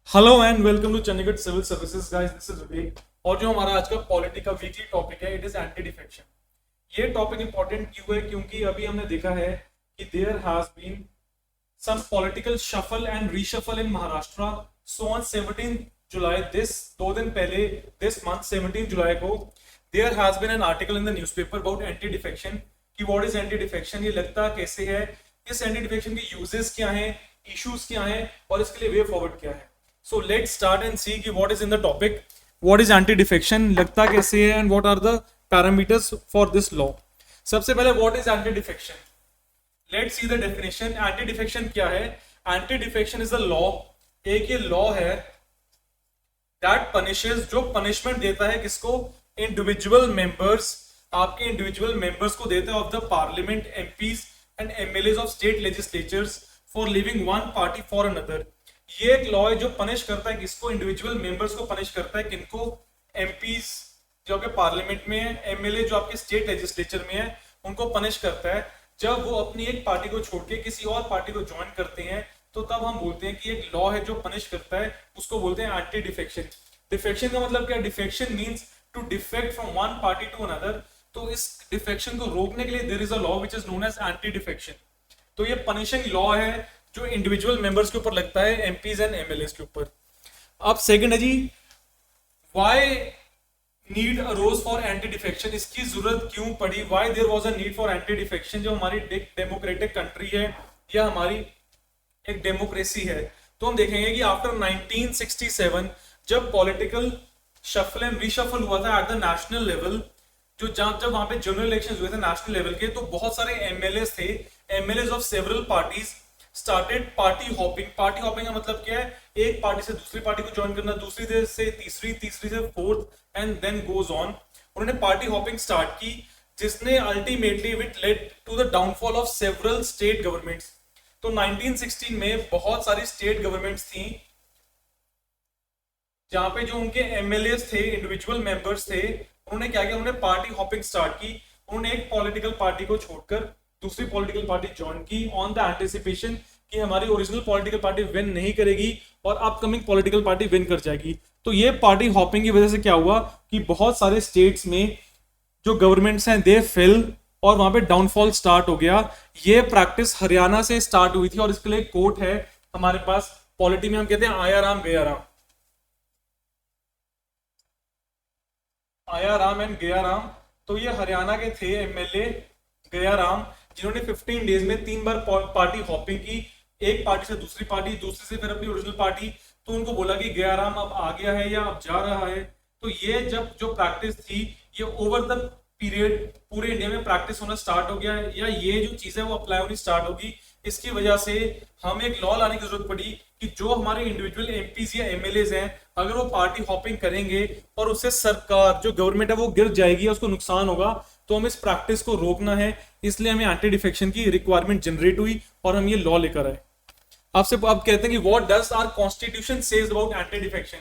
Hello and welcome to Chandigarh civil services guys, this is Vivek. और जो हमारा आज का पॉलिटी का वीकली टॉपिक है, इट इज एंटी डिफेक्शन। ये टॉपिक इंपॉर्टेंट क्यों है? क्योंकि अभी हमने देखा है कि there has been some political shuffle and reshuffle in Maharashtra. So on 17 July, this 2 दिन पहले, दिस मंथ 17 जुलाई को there has been an article in the newspaper about anti defection. कि व्हाट इज एंटी डिफेक्शन, ये लगता कैसे है, इस anti defection के यूजेस क्या हैं, इश्यूज क्या हैं और इसके लिए वे फॉरवर्ड क्या है। So let's start and see कि what is in the topic, what is anti-defection, लगता कैसे है and what are the parameters for this law। सबसे पहले what is anti-defection, let's see the definition। anti-defection क्या है? anti-defection is a law, एक ये law है that punishes, जो punishment देता है किसको? individual members, आपके individual members को देता है of the parliament, MPs and MLAs of state legislatures for leaving one party for another। ये एक लॉ है जो पनिश करता है किसको? इंडिविजुअल मेंबर्स को पनिश करता है। किनको? एमपीज जो आपके पार्लियामेंट में है, एमएलए जो आपके स्टेट लेजिस्लेचर में है, उनको पनिश करता है जब वो अपनी एक पार्टी को छोड़ के किसी और पार्टी को ज्वाइन करते हैं। तो तब हम बोलते हैं कि एक लॉ है जो पनिश करता है, उसको बोलते हैं एंटी डिफेक्शन। डिफेक्शन का मतलब क्या? Defection means to defect from one party to another. तो इस डिफेक्शन को रोकने के लिए there is a law which is known as anti defection. तो ये पनिशिंग लॉ है जो इंडिविजुअल मेंबर्स के ऊपर लगता है, एमपीज एंड एमएलएस के ऊपर। अब सेकंड है जी, why need arose for anti defection, इसकी जरूरत क्यों पड़ी? Why there was a need for anti defection. जो हमारी डेमोक्रेटिक कंट्री है या हमारी एक डेमोक्रेसी है, तो हम देखेंगे कि आफ्टर 1967 जब पॉलिटिकल शफल एंड रीशफल हुआ था एट द नेशनल लेवल, जब वहां पे जनरल इलेक्शन हुए थे नेशनल लेवल के, तो बहुत सारे एमएलएस थे, MLAs of several parties started party hopping. Party hopping का मतलब क्या है? एक पार्टी से दूसरी पार्टी को ज्वाइन करना, दूसरी से तीसरी, तीसरी से fourth and then goes on. उन्होंने पार्टी हॉपिंग स्टार्ट की, जिसने ultimately it led to the downfall of several state governments. तो 1916 में बहुत सारी स्टेट गवर्नमेंट्स थी जहां पे जो उनके एमएलए थे, इंडिविजुअल मेंबर्स थे, उन्होंने क्या किया? उन्होंने पार्टी हॉपिंग स्टार्ट की। उन्होंने एक पॉलिटिकल पार्टी को छोड़कर दूसरी पॉलिटिकल पार्टी ज्वाइन की ऑन द एंटिसिपेशन कि हमारी ओरिजिनल पॉलिटिकल पार्टी विन नहीं करेगी और अपकमिंग पॉलिटिकल पार्टी विन कर जाएगी। तो ये पार्टी हॉपिंग की वजह से क्या हुआ कि बहुत सारे स्टेट्स में जो गवर्नमेंट्स हैं दे फेल और वहां पे डाउनफॉल स्टार्ट हो गया। ये प्रैक्टिस हरियाणा से स्टार्ट हुई थी और इसके लिए कोट है हमारे पास, पॉलिटी में हम कहते हैं आया राम गया राम। आया राम एंड गया राम। तो ये हरियाणा के थे एमएलए गया राम, जिन्होंने 15 डेज में 3 बार पार्टी हॉपिंग की, एक पार्टी से दूसरी पार्टी, दूसरी से फिर अपनी ओरिजिनल पार्टी। तो उनको बोला कि गया राम अब आ गया है या अब जा रहा है। तो ये जब जो प्रैक्टिस थी, ये ओवर द पीरियड पूरे इंडिया में प्रैक्टिस होना स्टार्ट हो गया है, या ये जो चीज है वो अप्लाई होनी स्टार्ट होगी। इसकी वजह से हमें एक लॉ लाने की जरूरत पड़ी कि जो हमारे इंडिविजुअल एमपीज या एमएलएज हैं, अगर वो पार्टी हॉपिंग करेंगे और उससे सरकार जो गवर्नमेंट है वो गिर जाएगी, उसको नुकसान होगा, तो हमें इस प्रैक्टिस को रोकना है। इसलिए हमें एंटी डिफेक्शन की रिक्वायरमेंट जनरेट हुई और हम ये लॉ लेकर आए। आपसे अब कहते हैं कि what does our constitution says about anti defection.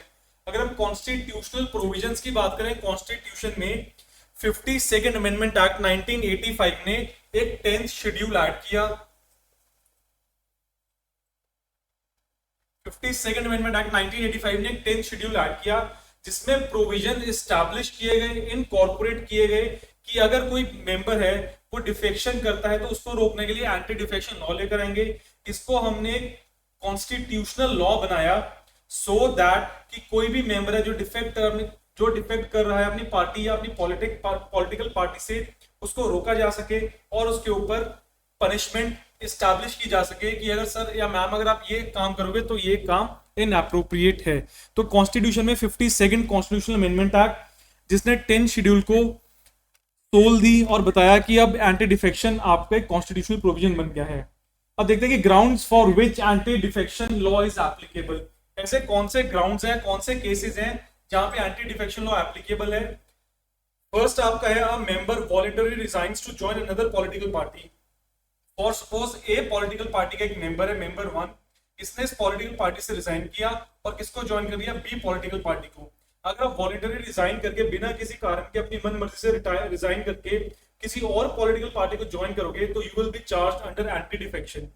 अगर हम कॉन्स्टिट्यूशनल प्रोविजंस की बात करें, कॉन्स्टिट्यूशन में 52nd अमेंडमेंट एक्ट 1985 ने एक 10th शेड्यूल ऐड किया। 52nd अमेंडमेंट एक्ट 1985 ने 10th शेड्यूल ऐड किया, जिसमें प्रोविजन एस्टैब्लिश किए गए, इनकॉर्पोरेट किए गए कि अगर कोई मेंबर है वो डिफेक्शन करता है तो उसको रोकने के लिए एंटी डिफेक्शन लॉ लेकर आएंगे। इसको हमने कॉन्स्टिट्यूशनल लॉ बनाया सो दैट कि कोई भी मेंबर है जो डिफेक्ट कर रहा है अपनी पार्टी या अपनी पॉलिटिकल पार्टी से, उसको रोका जा सके और उसके ऊपर पनिशमेंट इस्टेब्लिश की जा सके कि अगर सर या मैम अगर आप ये काम करोगे तो ये काम इनएप्रोप्रिएट है। तो कॉन्स्टिट्यूशन में 52nd कॉन्स्टिट्यूशनल अमेंडमेंट एक्ट, जिसने 10 शेड्यूल को तोल दी और बताया कि अब एंटी डिफेक्शन आपका एक कॉन्स्टिट्यूशनल प्रोविजन बन गया है। अब देखते हैं कि grounds for which anti defection law is applicable. ऐसे कौन से ग्राउंड्स हैं, कौन से केसेस हैं जहां पे एंटी डिफेक्शन लॉ एप्लीकेबल है। फर्स्ट आपका है, a member voluntary resigns to join another political party. और सपोज ए पॉलिटिकल पार्टी का एक मेंबर है, मेंबर 1, इसने इस पॉलिटिकल पार्टी से रिजाइन किया और किसको ज्वाइन कर दिया? बी पॉलिटिकल पार्टी को। अगर आप वॉलंटरी रिजाइन करके बिना किसी कारण के अपनी मन मर्जी से रिजाइन करके किसी और पॉलिटिकल पार्टी को ज्वाइन करोगे तो you will be charge under anti defection.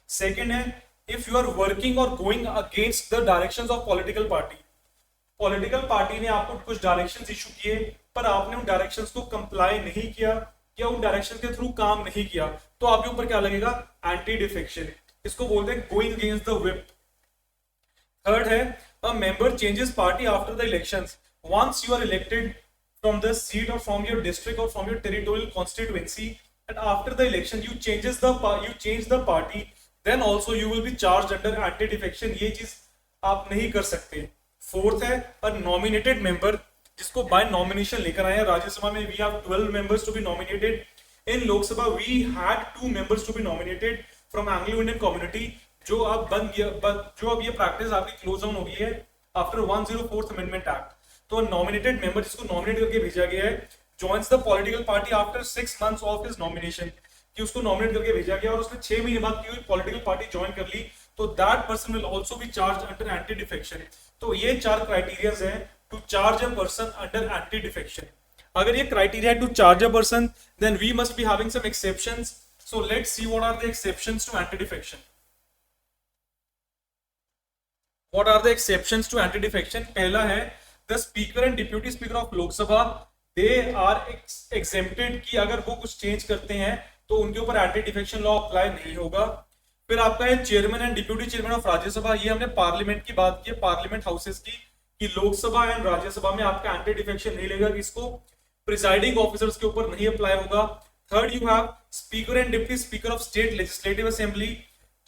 Second है, इफ यू आर वर्किंग और going against the directions of political party, political party ने आपको कुछ डायरेक्शंस इशू किए पर आपने उन डायरेक्शंस को कंप्लाई नहीं किया या उन डायरेक्शन के थ्रू काम नहीं किया, तो आपके ऊपर क्या लगेगा, एंटी डिफेक्शन। इसको बोलते हैं going against the whip. Third है a member changes party after the elections, once you are elected from the seat or from your district or from your territorial constituency, and after the election you change the party, then also you will be charged under anti defection। ये चीज आप नहीं कर सकते। Fourth है a nominated member, जिसको bye nomination लेकर आए हैं। राज्यसभा में we have 12 members to be nominated, in Lok Sabha we had 2 members to be nominated from Anglo Indian community, जो अब बन गया, जो अब ये प्रैक्टिस आपकी क्लोज डाउन हो गई है आफ्टर 104th अमेंडमेंट एक्ट। तो नॉमिनेटेड मेंबर जिसको नॉमिनेट करके भेजा गया है joins the political party after 6 months of his nomination, कि उसको नॉमिनेट करके भेजा गया और उसने 6 महीने बाद की पॉलिटिकल पार्टी ज्वाइन कर ली, तो that person will also be charge under anti defection. तो ये 4 क्राइटेरियाज हैं to charge a person under anti defection. अगर ये क्राइटेरिया है to charge a person, then we must be having some exceptions. So let's see what are the exceptions to anti defection. What are the exceptions to anti defection? पहला है the speaker and deputy speaker of Lok Sabha, they are exempted, कि अगर वो कुछ change करते हैं तो उनके ऊपर एंटी डिफेक्शन लॉ अप्लाई नहीं होगा। फिर आपका है chairman and deputy chairman of Rajya Sabha, ये हमने पार्लियामेंट की बात की, पार्लियामेंट हाउसेस की, कि लोकसभा एंड राज्यसभा में आपका एंटी डिफेक्शन नहीं लगेगा, किसको, प्रिसाइडिंग ऑफिसर्स के ऊपर नहीं अप्लाई होगा। Third you have speaker and deputy speaker of state legislative assembly,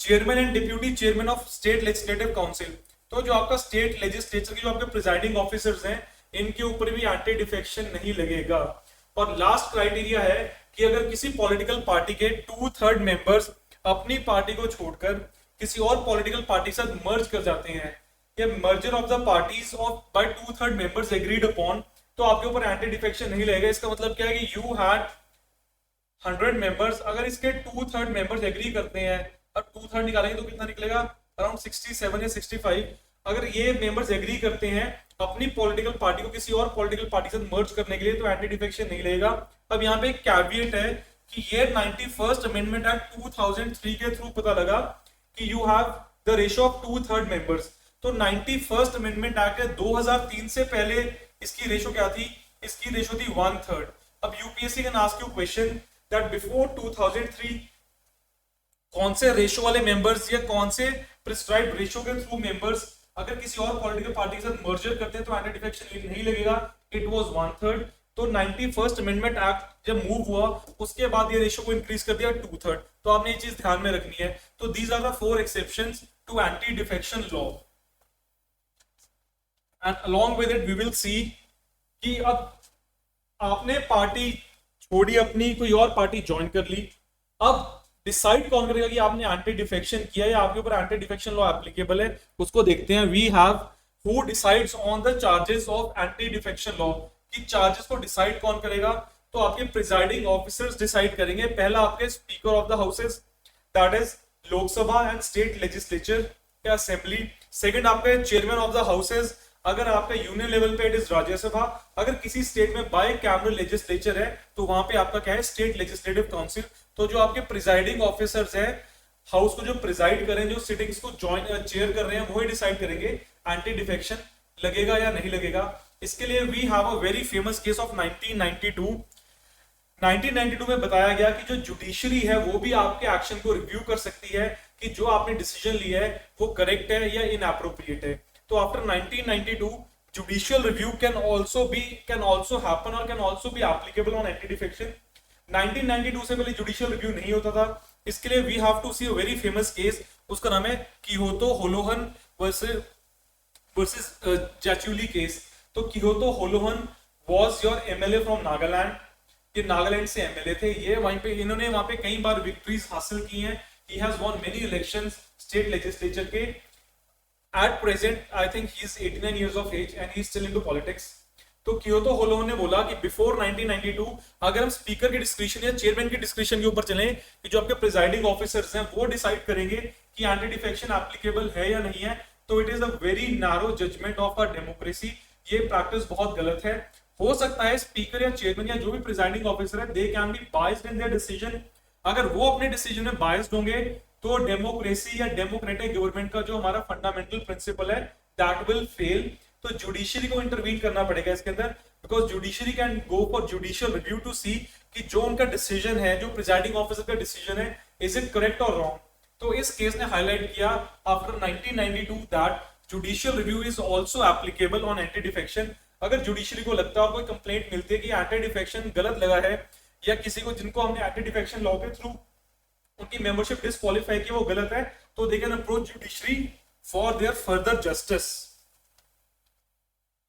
chairman and deputy chairman of state legislative council. तो जो आपका स्टेट लेजिस्लेचर के जो आपके प्रिसाइडिंग ऑफिसर्स हैं इनके ऊपर भी एंटी डिफेक्शन नहीं लगेगा। और लास्ट क्राइटेरिया है कि अगर किसी पॉलिटिकल पार्टी के 2/3 मेंबर्स अपनी पार्टी को छोड़कर किसी और पॉलिटिकल पार्टी के साथ मर्ज कर जाते हैं, या merger of the parties of by 2/3 members agreed upon, तो आपके ऊपर एंटी डिफेक्शन नहीं लगेगा। इसका मतलब क्या है कि यू हैड 100 मेंबर्स, अगर इसके 2/3 मेंबर्स एग्री करते हैं और 2/3 निकालेंगे तो कितना निकलेगा, अराउंड 67 या 65। अगर ये मेंबर्स एग्री करते हैं अपनी पॉलिटिकल पार्टी को किसी और पॉलिटिकल पार्टी से मर्ज करने के लिए, तो एंटी डिफेक्शन नहीं लगेगा। अब यहाँ पे एक कैविएट है कि ये 91st अमेंडमेंट एक्ट 2003 के थ्रू पता लगा कि you have the ratio of 2/3 members. तो 91st अमेंडमेंट एक्ट है 2003 से पहले इसकी रेशियो क्या थी, इसकी रेशियो थी 1/3। अब UPSC can ask you question that before 2003 कौन से रेशियो वाले मेंबर्स या कौन से प्रिस्क्राइब्ड रेशियो के थ्रू मेंबर्स अगर किसी और पॉलिटिकल पार्टी के साथ मर्जर करते हैं तो एंटी डिफेक्शन नहीं लगेगा, इट वाज 1/3। तो 91st अमेंडमेंट एक्ट जब मूव हुआ उसके बाद ये रेशियो को इंक्रीज कर दिया 2/3। तो आपने ये चीज ध्यान में रखनी है। तो these are the 4 exceptions to anti defection law, and along with it we will see कि अब आपने पार्टी छोड़ी अपनी, कोई और पार्टी ज्वाइन कर ली, अब डिसाइड कौन करेगा कि आपने एंटी डिफेक्शन किया या आपके ऊपर एंटी डिफेक्शन लॉ एप्लीकेबल है, उसको देखते हैं। We have who decides on the charges of anti defection law, कि चार्जेस को डिसाइड कौन करेगा, तो आपके प्रिसाइडिंग ऑफिसर्स डिसाइड करेंगे। पहला आपके speaker of the houses, that is Lok Sabha and state legislature या असेंबली। सेकंड आपके चेयरमैन ऑफ द हाउसेस, अगर आपका यूनियन लेवल पे इट इज राज्यसभा, अगर किसी स्टेट में बाय कैमरल लेजिस्लेचर है तो वहां पे आपका क्या है, स्टेट लेजिस्लेटिव काउंसिल। तो जो आपके प्रिसाइडिंग ऑफिसर्स हैं, हाउस को जो प्रिसाइड करें, जो सिटिंग्स को ज्वाइन चेयर कर रहे हैं, वो ही डिसाइड करेंगे एंटी डिफेक्शन लगेगा या नहीं लगेगा। इसके लिए we have a very famous case of 1992। 1992 में बताया गया कि जो जुडिशरी है वो भी आपके एक्शन को रिव्यू कर सकती है कि जो आपने डिसीजन लिया है वो करेक्ट है या इनएप्रोप्रिएट है। तो after 1992 judicial review can also happen or can also be applicable on anti defection। 1992 से पहले जुडिशियल रिव्यू नहीं होता था। इसके लिए we have to see a very famous case, उसका नाम है कियोतो होलोहन वर्सेस जैचुली केस। तो Kihoto Hollohan was your MLA from Nagaland, ये नागालैंड से एमएलए थे। ये वहीं पे इन्होंने वहां पे कई बार विक्ट्रीज हासिल की हैं। He has won many elections state legislature के। At present, I think he is 89 years of age and he is still into politics। तो कियोतो होलोहन ने बोला कि बिफोर 1992 अगर हम स्पीकर के डिस्क्रिप्शन या चेयरमैन के डिस्क्रिप्शन के ऊपर चलें कि जो आपके प्रिसाइडिंग ऑफिसर्स हैं वो डिसाइड करेंगे कि एंटी डिफेक्शन एप्लीकेबल है या नहीं है, तो it is a very narrow judgement of a democracy. ये प्रैक्टिस बहुत गलत है। हो सकता है स्पीकर या चेयरमैन या जो भी प्रिसाइडिंग ऑफिसर है, they can be biased in their decision. अगर वो अपने डिसीजन में बायस्ड होंगे तो डेमोक्रेसी या डेमोक्रेटिक गवर्नमेंट का जो हमारा फंडामेंटल प्रिंसिपल है दैट विल फेल। तो जुडिशरी को इंटरवीन करना पड़ेगा इसके अंदर, because judiciary can go for judicial review to see कि जो उनका डिसीजन है, जो प्रिजाइडिंग ऑफिसर का डिसीजन है, इज इट करेक्ट और रॉन्ग। तो इस केस ने हाईलाइट किया after 1992 that judicial review is also applicable on anti defection. अगर जुडिशरी को लगता है और कोई कंप्लेंट मिलती है कि एंटी डिफेक्शन गलत लगा है, या किसी को जिनको हमने एंटी डिफेक्शन लॉ के थ्रू उनकी मेंबरशिप डिस्क्वालीफाई की वो गलत है, तो they can approach judiciary for their further justice.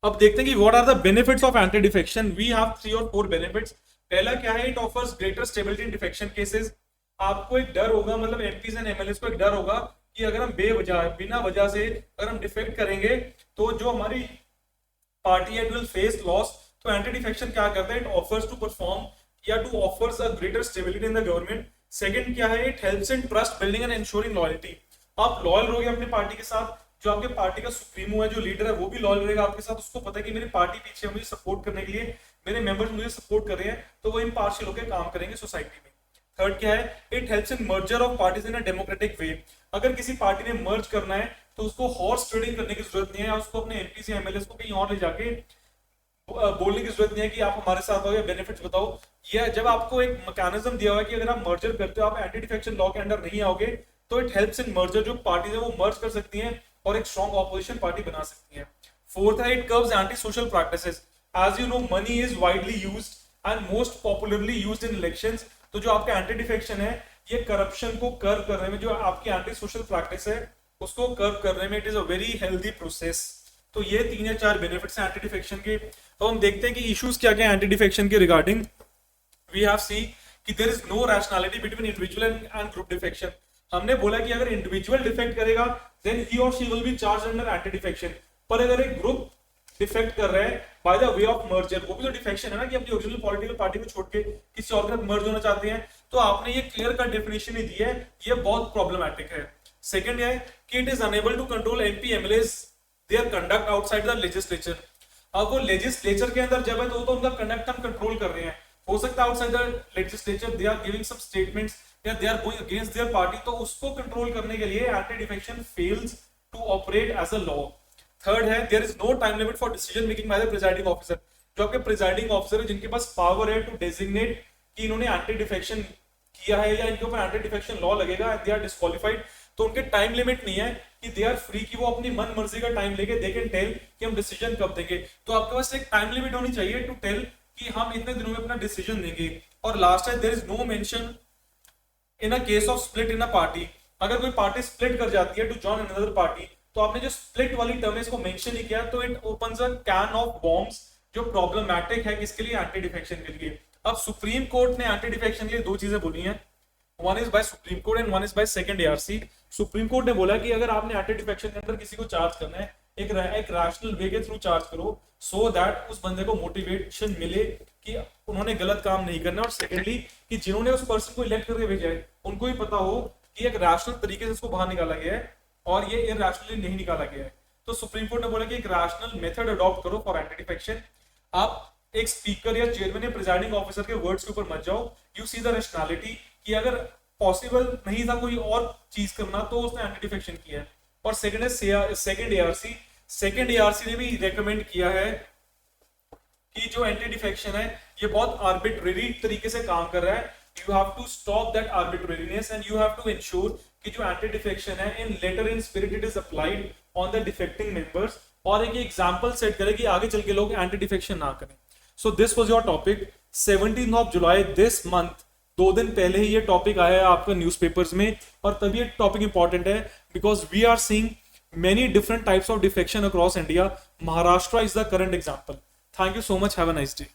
अब देखते हैं कि what are the benefits of anti defection. We have 3 और 4 बेनिफिट्स। पहला क्या है, it offers greater stability in defection cases. आपको एक डर होगा, मतलब एमपीज एंड एमएलएस को एक डर होगा कि अगर हम बेवजह बिना वजह से अगर हम डिफेक्ट करेंगे तो जो हमारी पार्टी है इट विल फेस लॉस। तो एंटी डिफेक्शन क्या करता है, इट ऑफर्स टू परफॉर्म या to offers a greater stability in the government. Second क्या है, it helps in trust building and ensuring loyalty. आप लॉयल रहोगे अपनी पार्टी के साथ, जो आपके पार्टी का सुप्रीमो है, जो लीडर है, वो भी लॉयल रहेगा आपके साथ। उसको पता है कि मेरी पार्टी पीछे है मुझे सपोर्ट करने के लिए, मेरे मेंबर्स मुझे सपोर्ट कर रहे हैं, तो वो इम्पार्शियल होकर काम करेंगे सोसाइटी में। थर्ड क्या है, it helps in merger of parties in a democratic वे। अगर किसी पार्टी ने मर्ज करना है तो उसको हॉर्स ट्रेडिंग करने की जरूरत नहीं है, उसको अपने एमपी से एमएलए को कहीं और ले जाके बोलने की जरूरत नहीं है कि आप हमारे साथ हो या बेनिफिट्स बताओ। ये जब आपको एक मैकेनिज्म दिया हुआ है कि अगर आप मर्जर करते हो, आप एंटी डिफेक्शन लॉ के अंडर नहीं आओगे, तो इट हेल्प्स इन मर्जर। जो पार्टीज है वो मर्ज कर सकती हैं और एक स्ट्रॉन्ग ऑपोजिशन पार्टी बना सकती है। फोर्थ है, it curbs anti social practices. As you know money is widely used and most popularly used in elections. तो जो आपका एंटी डिफेक्शन है, ये करप्शन को कर्व करने में, जो आपकी एंटी सोशल प्रैक्टिस है उसको कर्व करने में, it is a very healthy process. तो ये 3 या 4 बेनिफिट्स हैं एंटी डिफेक्शन के। तो हम देखते हैं कि इश्यूज क्या क्या एंटी डिफेक्शन के रिगार्डिंग। वी हैव सी कि there is no rationality between individual and group defection. हमने बोला कि अगर इंडिविजुअल डिफेक्ट करेगा देन ही और she will be charge under anti defection. पर अगर एक ग्रुप डिफेक्ट कर रहा है by the way of merger, वो भी तो डिफेक्शन है ना, कि अपनी ओरिजिनल पॉलिटिकल पार्टी को छोड़ के किसी और के साथ मर्ज होना चाहते हैं। तो आपने ये क्लियर कट डेफिनेशन ही दी है, ये बहुत प्रॉब्लमैटिक है। सेकंड है कि it is unable to control MP MLAs their conduct outside the legislature. अब वो लेजिस्लेचर के अंदर जब है तो उनका कंडक्ट हम कंट्रोल कर रहे हैं। हो सकता है outside the legislature they are giving some statements या they are going against their party, तो उसको कंट्रोल करने के लिए anti defection fails to operate as a law. Third है, there is no time limit for decision making by the presiding officer. जो आपके presiding officer है, जिनके पास पावर है टू डेजिग्नेट कि इन्होंने एंटी डिफेक्शन किया है या इनके ऊपर एंटी डिफेक्शन लॉ लगेगा एंड दे आर डिस्क्वालिफाइड, तो उनके टाइम लिमिट नहीं है कि दे आर फ्री कि वो अपनी मन मर्जी का टाइम लेके दे कैन टेल कि हम डिसीजन कब देंगे। तो आपके पास एक टाइम लिमिट होनी चाहिए टू टेल कि हम इतने दिनों में अपना डिसीजन देंगे। और लास्ट है, there is no mention in a case of split in a party. अगर कोई पार्टी स्प्लिट कर जाती है टू जॉइन अनदर पार्टी, तो आपने जो स्प्लिट वाली टर्म है इसको मेंशन नहीं किया, तो it opens a can of bombs, जो प्रॉब्लमैटिक है किसके लिए, एंटी डिफेक्शन के लिए। अब सुप्रीम कोर्ट ने एंटी डिफेक्शन के लिए 2 चीजें बोली हैं, one is by supreme court and one is by second ARC. Supreme court ने बोला कि अगर आपने एंटी डिफेक्शन के अंदर किसी को चार्ज करना है, एक रैशनल वे के थ्रू चार्ज करो, सो दैट उस बंदे को मोटिवेशन मिले कि उन्होंने गलत काम नहीं करना। और सेकेंडली कि जिन्होंने उस पर्सन को इलेक्ट करके भेजा है उनको भी पता हो कि एक रैशनल तरीके से उसको बाहर निकाला गया है और ये इरैशनली नहीं निकाला गया है। तो सुप्रीम कोर्ट ने बोला कि एक रैशनल मेथड अडॉप्ट करो फॉर एंटी डिफेक्शन। आप एक स्पीकर या चेयरमैन या प्रिजाइडिंग ऑफिसर के वर्ड्स के ऊपर मत जाओ, यू सी द रैशनैलिटी कि अगर पॉसिबल नहीं था कोई और चीज करना तो उसने एंटी डिफेक्शन किया है। और सेकंड है सेकंड एआरसी ने भी रेकमेंड किया है कि जो एंटी डिफेक्शन है ये बहुत आर्बिट्रेरी तरीके से काम कर रहा है। You have to stop that arbitrariness and you have to ensure कि जो एंटी डिफेक्शन है in letter in spirit it is applied on the defecting members, और एक एग्जांपल सेट करे कि आगे चल के लोग एंटी डिफेक्शन ना करें। So this was your topic 17 of July this month. 2 दिन पहले ही ये टॉपिक आया है आपका न्यूज़पेपर्स में, और तभी ये टॉपिक इंपॉर्टेंट है because we are seeing many different types of defection across India. Maharashtra is the current example. Thank you so much. Have a nice day.